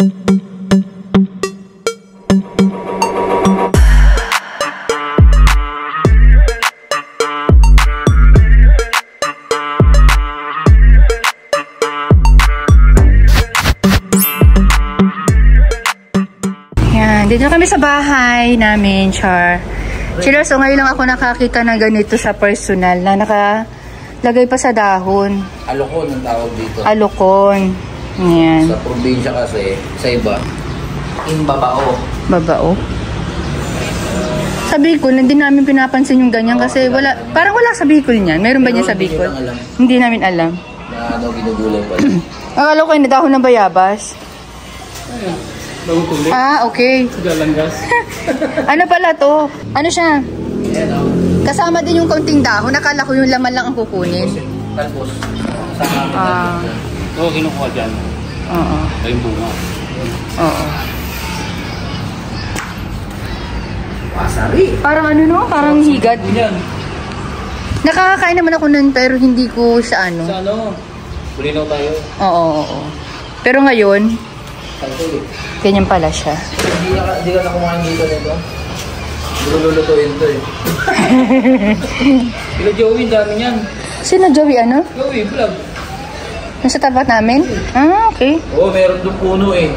Dito kami sa bahay namin, Char. Chiller, so ngayon lang ako nakakita ng ganito sa personal na nakalagay pa sa dahon. Alokon ang tawag dito. Alokon. Yan. Sa probinsya kasi, sa iba, babao. Babao. Sa Bicol, hindi namin pinapansin yung ganyan kasi wala, parang wala sa Bicol niyan. Meron ba niyan sa Bicol? Hindi namin alam. Na ano, ginugulay pa. Akala ko yung dahon ng bayabas. Ah, okay. Ano pala to? Ano siya? Kasama din yung kaunting dahon. Nakala ko yung laman lang ang kukunin. Talbos. Oo, kinukuha dyan. Oo. Ay, yung bunga. Oo. Wasari. Parang ano no? Parang higad. Nakakakain naman ako nun pero hindi ko sa ano. Sa ano? Bulinaw tayo. Oo. Pero ngayon, ganyan pala siya. Hindi ka na kumain dito nito. Hindi ko lulutuin to eh. Ilo Joey, dami niyan. Sino Joey ano? Joey, vlog. Nasa tapat namin? Ah, okay. Oo, meron doon puno eh.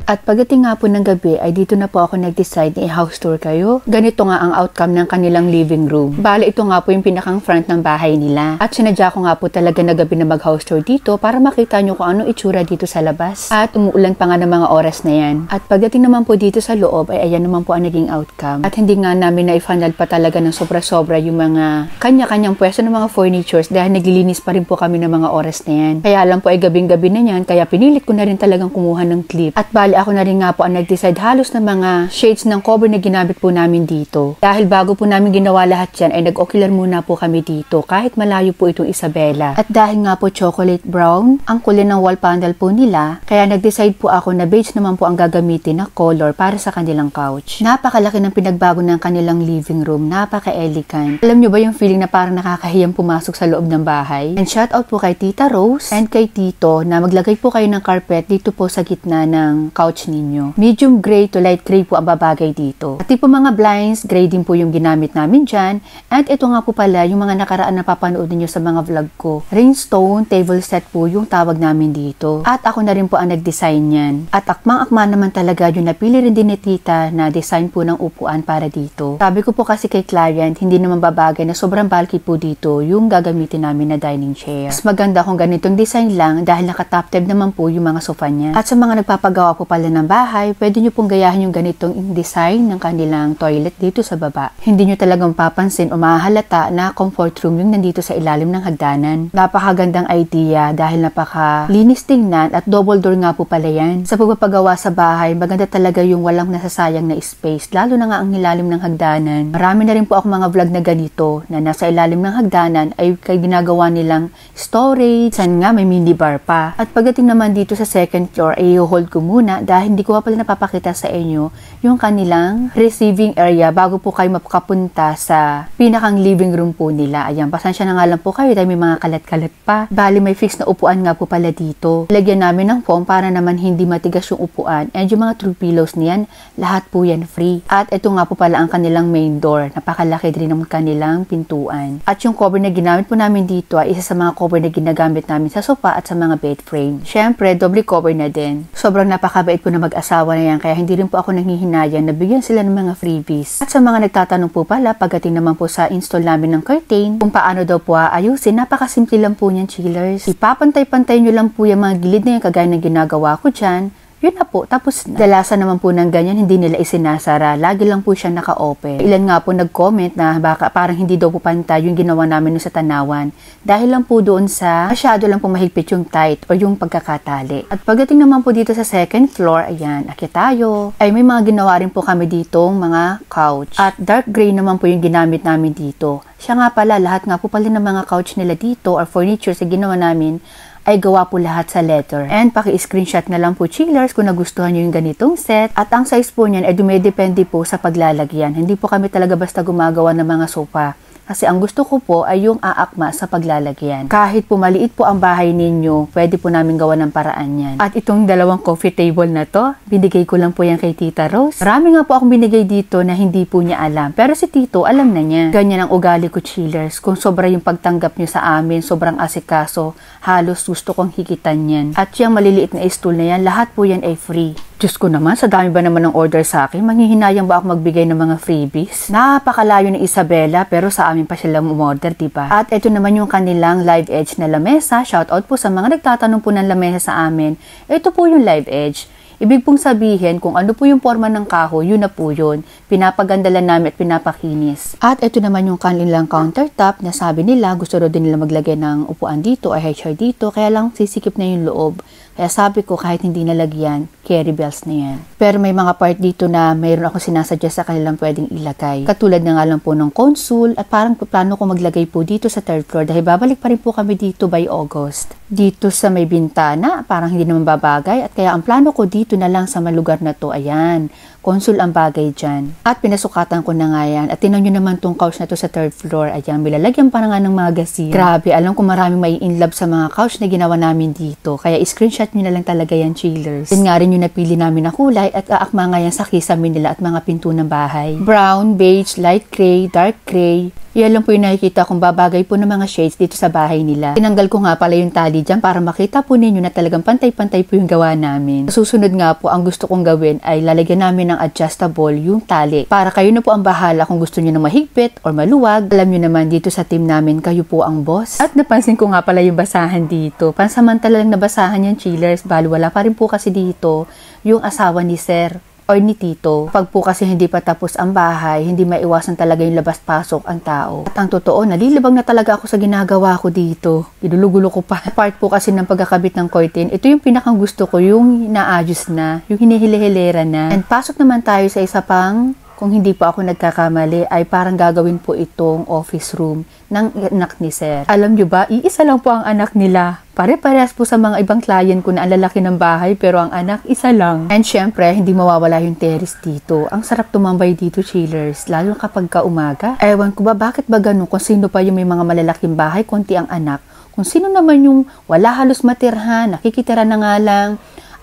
At pagdating nga po ng gabi ay dito na po ako nag-decide na i-house tour kayo. Ganito nga ang outcome ng kanilang living room. Bale, ito nga po yung pinakang front ng bahay nila. At sinadya ko nga po talaga na gabi na mag-house tour dito para makita nyo kung ano itsura dito sa labas. At umuulan pa nga ng mga oras na yan. At pagdating naman po dito sa loob ay ayan naman po ang naging outcome. At hindi nga namin na-i-funnel pa talaga ng sobra-sobra yung mga kanya-kanyang pwesto ng mga furnitures dahil naglilinis pa rin po kami ng mga oras na yan. Kaya lang po ay gabing-gabi na yan kaya pinilit ko na rin talagang kumuha ng clip. At bale ako na rin nga po ang nag-decide halos ng mga shades ng cover na ginamit po namin dito. Dahil bago po namin ginawa lahat yan ay nag-ocular muna po kami dito kahit malayo po itong Isabela. At dahil nga po chocolate brown ang kulay ng wall panel po nila, kaya nag-decide po ako na beige naman po ang gagamitin na color para sa kanilang couch. Napakalaki ng pinagbago ng kanilang living room. Napaka-elegant. Alam nyo ba yung feeling na parang nakakahiyang pumasok sa loob ng bahay? And shout out po kay Tita Rose and kay Tito na maglagay po kayo ng carpet dito po sa gitna ng couch ninyo. Medium gray to light gray po ang babagay dito. At po mga blinds, gray din po yung ginamit namin dyan. At ito nga po pala yung mga nakaraan na papanood niyo sa mga vlog ko. Rainstone table set po yung tawag namin dito. At ako na rin po ang nag-design yan. At akmang-akma naman talaga yung napili rin din ni Tita na design po ng upuan para dito. Sabi ko po kasi kay client, hindi naman babagay na sobrang bulky po dito yung gagamitin namin na dining chair. Mas maganda kung ganitong design lang dahil naka-top tab naman po yung mga sofa niya. At sa mga nagpapagawa po pala ng bahay, pwede nyo pong gayahin yung ganitong design ng kanilang toilet dito sa baba. Hindi nyo talagang papansin o mahalata na comfort room yung nandito sa ilalim ng hagdanan. Napakagandang idea dahil napakalinis tingnan at double door nga po pala yan. Sa pagpapagawa sa bahay, maganda talaga yung walang nasasayang na space, lalo na nga ang ilalim ng hagdanan. Marami na rin po ako mga vlog na ganito na nasa ilalim ng hagdanan ay ginagawa nilang storage, san nga may minibar pa. At pagdating naman dito sa second floor ay i-hold ko muna dahil hindi ko pa pala napapakita sa inyo yung kanilang receiving area bago po kayo makapunta sa pinakang living room po nila. Ayan, pasensya na nga lang po kayo dahil may mga kalat-kalat pa. Bali, may fixed na upuan nga po pala dito. Lagyan namin ng foam para naman hindi matigas yung upuan. And yung mga throw pillows niyan, lahat po yan free. At ito nga po pala ang kanilang main door. Napakalaki din ng kanilang pintuan. At yung cover na ginamit po namin dito ay isa sa mga cover na ginagamit namin sa sofa at sa mga bed frame. Syempre, doble cover na din. Sobrang napakabait po na mag-asawa na yan kaya hindi rin po ako nanghihinayan na bigyan sila ng mga freebies. At sa mga nagtatanong po pala pagdating naman po sa install namin ng curtain kung paano daw po ayusin, napakasimple lang po niyan, chillers. Ipapantay-pantay nyo lang po yung mga gilid na yan kagaya ng ginagawa ko dyan. Yun na po, tapos na. Dalasan naman po ng ganyan, hindi nila isinasara. Lagi lang po siya naka-open. Ilan nga po nag-comment na baka parang hindi daw po pantay yung ginawa namin sa tanawan. Dahil lang po doon sa masyado lang po mahigpit yung tight o yung pagkakatali. At pagdating naman po dito sa second floor, ayan, akit tayo. Ay may mga ginawa rin po kami ditong mga couch. At dark gray naman po yung ginamit namin dito. Siya nga pala, lahat nga po pala ng mga couch nila dito or furniture sa ginawa namin ay gawa po lahat sa letter. And paki-screenshot na lang po chillers kung nagustuhan nyo yung ganitong set. At ang size po niyan ay dumedepende po sa paglalagyan. Hindi po kami talaga basta gumagawa ng mga sofa. Kasi ang gusto ko po ay yung aakma sa paglalagyan. Kahit po maliit po ang bahay ninyo, pwede po namin gawa ng paraan yan. At itong dalawang coffee table na to, binigay ko lang po yan kay Tita Rose. Marami nga po akong binigay dito na hindi po niya alam. Pero si Tito, alam na niya. Ganyan ang ugali ko, chillers. Kung sobra yung pagtanggap niyo sa amin, sobrang asikaso, halos gusto kong hikitan yan. At yung maliliit na stool na yan, lahat po yan ay free. Diyos ko naman, sa dami ba naman ng order sa akin? Manghihinayang ba ako magbigay ng mga freebies? Napakalayo ni Isabela, pero sa amin pa sila umorder, diba? At ito naman yung kanilang live edge na lamesa. Shoutout po sa mga nagtatanong po ng lamesa sa amin. Ito po yung live edge. Ibig pong sabihin, kung ano po yung forma ng kahoy, yun na po yun. Pinapaganda lang namin at pinapakinis. At ito naman yung kanilang countertop na sabi nila, gusto rin nila maglagay ng upuan dito ay high chair dito, kaya lang sisikip na yung loob. Kaya sabi ko, kahit hindi nalagyan, carry bells na yan. Pero may mga part dito na mayroon ako sinasuggest sa kanilang pwedeng ilagay. Katulad na nga lang po ng console at parang plano ko maglagay po dito sa third floor dahil babalik pa rin po kami dito by August. Dito sa may bintana, parang hindi naman babagay at kaya ang plano ko dito na lang sa malugar na to, ayan. Console ang bagay dyan. At pinasukatan ko na nga yan. At tinan nyo naman tong couch na to sa third floor. Ayan, milalagyan pa nga ng magazine. Grabe, alam ko maraming may in love sa mga couch na ginawa namin dito. Kaya screenshot nyo na lang talaga yan, chillers. Yan nga rin yung napili namin na kulay at aakma nga yan sa kisame nila at mga pinto ng bahay. Brown, beige, light gray, dark gray. Yan lang po yung nakikita kung babagay po ng mga shades dito sa bahay nila. Tinanggal ko nga pala yung tali dyan para makita po ninyo na talagang pantay-pantay po yung gawa namin. Susunod nga po, ang gusto kong gawin ay lalagyan namin ng adjustable yung tali. Para kayo na po ang bahala kung gusto nyo na mahigpit or maluwag. Alam nyo naman dito sa team namin, kayo po ang boss. At napansin ko nga pala yung basahan dito. Pansamantala lang nabasahan yan, chillers. Bali wala pa rin po kasi dito yung asawa ni Sir or ni Tito. Pag po kasi hindi pa tapos ang bahay, hindi maiwasan talaga yung labas-pasok ang tao. At ang totoo, nalilibang na talaga ako sa ginagawa ko dito. Idulugulo ko pa. Part po kasi ng pagkakabit ng curtain, ito yung pinakang gusto ko, yung inaayos na, yung hinihilihilera na. And pasok naman tayo sa isa pang, kung hindi po ako nagkakamali, ay parang gagawin po itong office room ng anak ni Sir. Alam nyo ba, iisa lang po ang anak nila. Pare-parehas po sa mga ibang client ko na ang lalaki ng bahay pero ang anak isa lang. And syempre, hindi mawawala yung terrace dito. Ang sarap tumambay dito, chillers, lalo kapag umaga. Ewan ko ba, bakit ba ganun? Kung sino pa yung may mga malalaking bahay, konti ang anak. Kung sino naman yung wala halos matirhan, nakikitira na nga lang,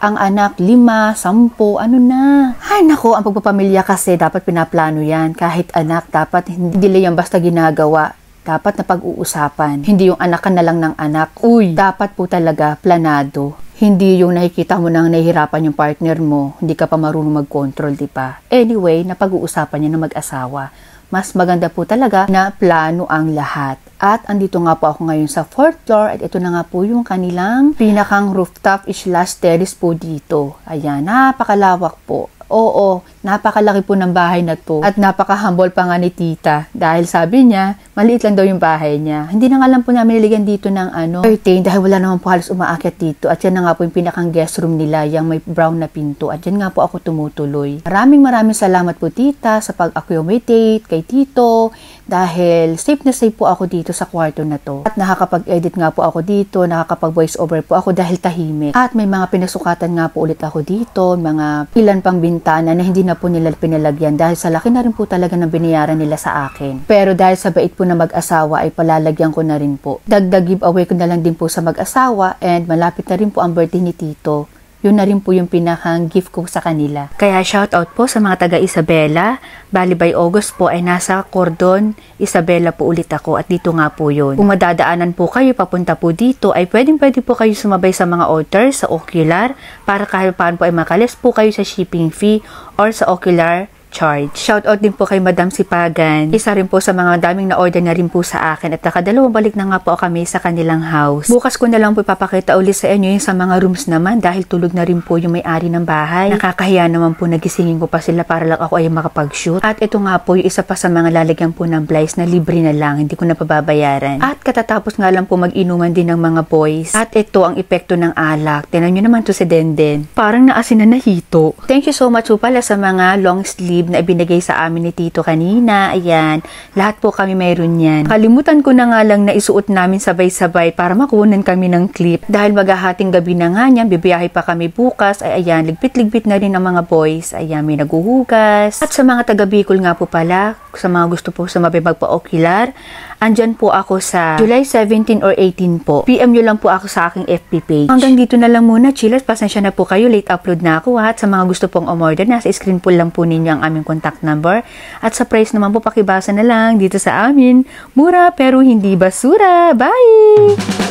ang anak, 5, 10, ano na. Ay nako, ang pagpapamilya kasi dapat pinaplano yan. Kahit anak, dapat hindi lang basta ginagawa. Dapat na pag-uusapan. Hindi yung anak ka na lang ng anak. Uy, dapat po talaga planado. Hindi yung nakikita mo nang nahihirapan yung partner mo, hindi ka pa marunong mag-control, di ba? Anyway, napag-uusapan niya ng mag-asawa. Mas maganda po talaga na plano ang lahat. At andito nga po ako ngayon sa 4th floor at ito na nga po yung kanilang pinakang rooftop/terrace po dito. Ayan, napakalawak po. Oo, napakalaki po ng bahay na to at napaka-humble pa nga ni Tita dahil sabi niya, maliit lang daw yung bahay niya. Hindi na nga lang po namin niligan dito ng curtain dahil wala naman po halos umaakyat dito at yan na nga po yung pinakang guest room nila, yung may brown na pinto at yan nga po ako tumutuloy. Maraming salamat po Tita sa pag-accommodate kay Tito dahil safe na safe po ako dito sa kwarto na to. At nakakapag-edit nga po ako dito, nakakapag-voice over po ako dahil tahimik. At may mga pinasukatan nga po ulit ako dito, mga ilan pang bintana na hindi na po nila pinalagyan dahil sa laki na rin po talaga ng binayaran nila sa akin. Pero dahil sa bait po na mag-asawa ay palalagyan ko na rin po. Dagdag giveaway ko na lang din po sa mag-asawa and malapit na rin po ang birthday ni Tito. Yun na rin po yung pinakang gift ko sa kanila. Kaya shoutout po sa mga taga Isabela. Bali by August po ay nasa Cordon, Isabela po ulit ako at dito nga po yun. Kung madadaanan po kayo papunta po dito ay pwede po kayo sumabay sa mga order sa Ocular para kahit paano po ay makalis po kayo sa shipping fee or sa Ocular charge. Shoutout din po kay Madam Sipagan. Isa rin po sa mga daming na-order na rin po sa akin at nakadalawang balik na nga po kami sa kanilang house. Bukas ko na lang po ipapakita ulit sa inyo yung sa mga rooms naman dahil tulog na rin po yung may-ari ng bahay. Nakakahiya naman po nagisingin ko pa sila para lang ako ay makapag-shoot. At ito nga po yung isa pa sa mga lalagyan po ng Blyce na libre na lang, hindi ko na pababayaran. At katatapos nga lang po mag-inuman din ng mga boys. At ito ang epekto ng alak. Tingnan nyo naman to si Denden. Parang naasin na nahito. Thank you so much po pala sa mga long sleeve sleeve na ibinigay sa amin ni Tito kanina. Ayan, lahat po kami mayroon yan. Kalimutan ko na nga lang na isuot namin sabay-sabay para makunan kami ng clip. Dahil maghahating gabi na nga niyan, bibiyahe pa kami bukas. Ay ayan, ligpit-ligpit na rin ang mga boys. Ayan, may naguhugas. At sa mga taga Bicol nga po pala, sa mga gusto po sa magpa-ocular, andyan po ako sa July 17 or 18 po. PM nyo lang po ako sa aking FB page. Hanggang dito na lang muna, chillers. Pasensya na po kayo, late upload na ako. At sa mga gusto pong umorder, nasa screen po lang po ninyo ang aming contact number. At sa price naman po, pakibasa na lang dito sa amin. Mura pero hindi basura. Bye!